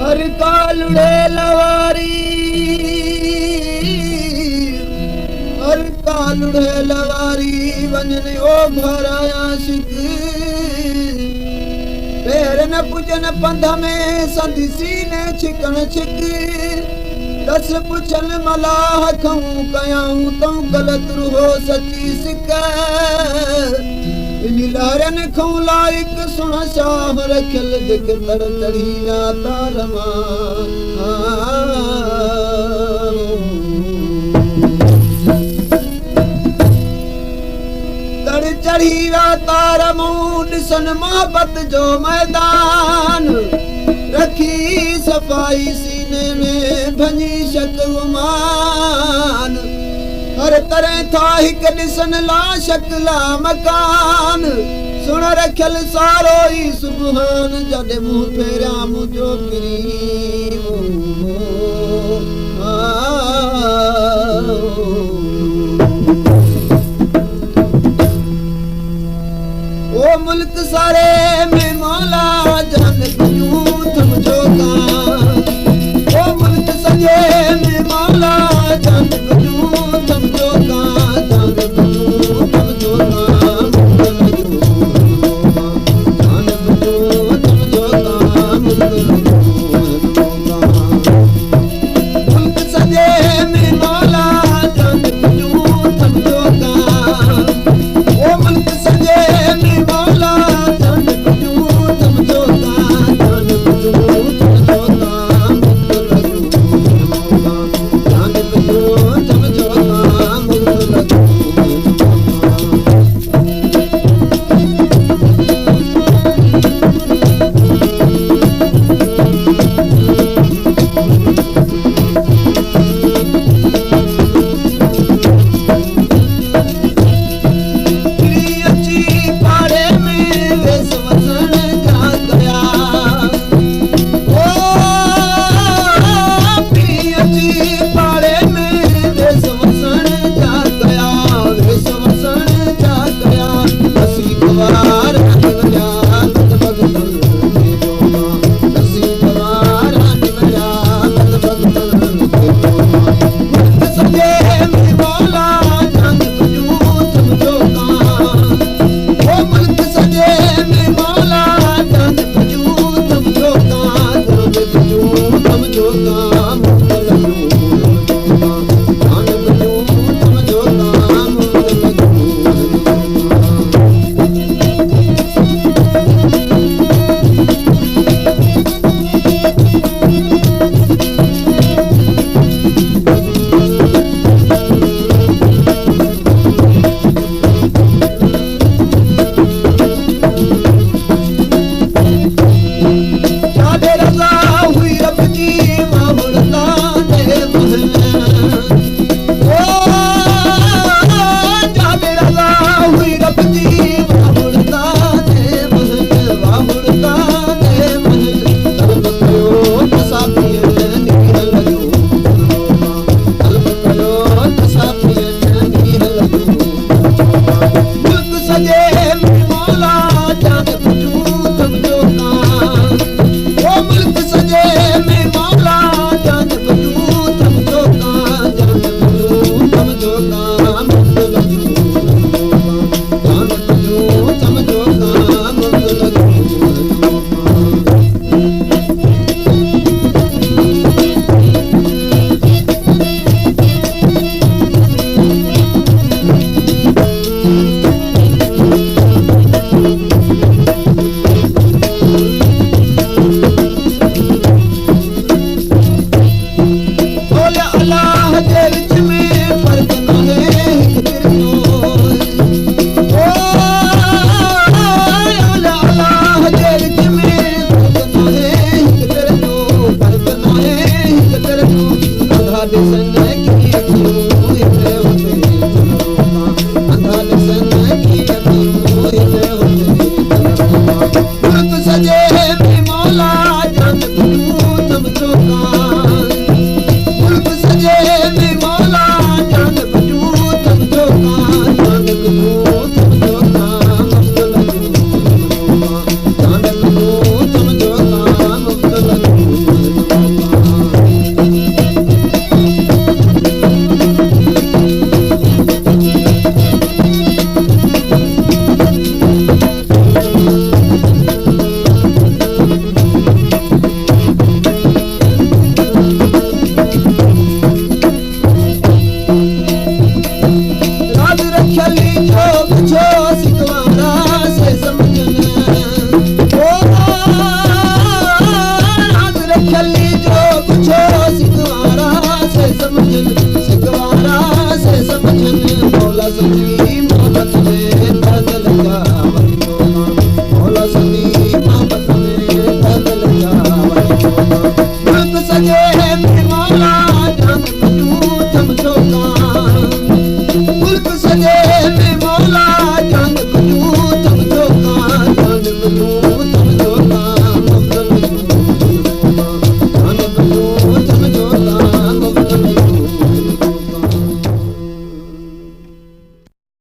हर कालुड़े लवारी, हर कालुड़े लवारी वञनि ओ घर आशिक, पैर न पुॼन पंध में संधि सीने छिकण छिक, दस पुछन मलाह खऊं कयाऊं तूं ग़लत रुहो सची सिक, इन लहरनि खां लाइक सुण शाह रखियल दिख तर तड़ी विया तार तड़ चढ़ी विया तार मूं ॾिसन मोहबत जो मैदान, रखी सफ़ाई सीने में भञी शक गुमान, हर तरह था हिक ॾिसन ला शकला मकान, सुण रखियल सारो ई सुबहान, जॾहिं मुंहुं फेरियां मुंहिंजो फिरी ओ मुल्क सारे में मौला जन पियूं,